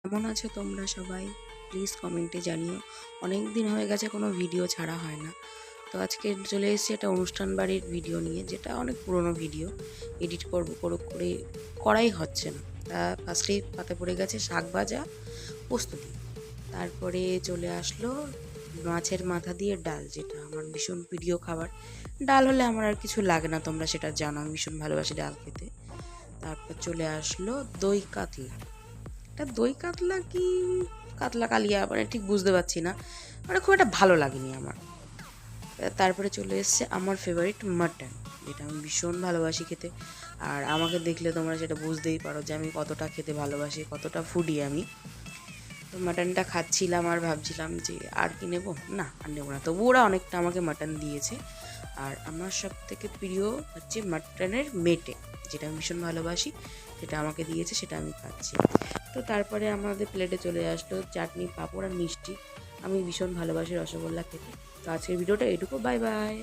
কেমন আছো তোমরা সবাই? প্লিজ কমেন্টে জানিও। অনেক দিন হয়ে গেছে কোনো ভিডিও ছাড়া হয় না। তো আজকে চলে এসেছি একটা অনুষ্ঠান বাড়ির ভিডিও নিয়ে, যেটা অনেক পুরনো ভিডিও। এডিট করে করাই হচ্ছে না। তা ফার্স্টেই পাতে পড়ে গেছে শাক ভাজা পোস্ত দিয়ে। তারপরে চলে আসলো মাছের মাথা দিয়ে ডাল, যেটা আমার ভীষণ প্রিয় খাবার। ডাল হলে আমার আর কিছু লাগে না, তোমরা সেটা জানো, আমি ভীষণ ভালোবাসি ডাল খেতে। তারপর চলে আসলো দই কাতলা। এটা দই কাতলা কি কাতলা কালিয়া, মানে ঠিক বুঝতে পারছি না, মানে খুব একটা ভালো লাগেনি আমার। তারপরে চলে এসছে আমার ফেভারিট মাটন, যেটা আমি ভীষণ ভালোবাসি খেতে। আর আমাকে দেখলে তোমরা সেটা বুঝতেই পারো যে আমি কতটা খেতে ভালোবাসি, কতটা ফুডি আমি। তো মাটনটা খাচ্ছিলাম আর ভাবছিলাম যে আর কি নেবো, না আর নেবো না, তবু ওরা অনেকটা আমাকে মাটন দিয়েছে। আর আমার সব থেকে প্রিয় হচ্ছে মাটনের মেটে, যেটা আমি ভীষণ ভালোবাসি, যেটা আমাকে দিয়েছে সেটা আমি খাচ্ছি। তো তারপরে আমাদের প্লেটে চলে আসলো চাটনি, পাঁপড় আর মিষ্টি। আমি ভীষণ ভালোবাসি রসগোল্লা খেতে। তো আজকের ভিডিওটা এটুকু, বাই বাই।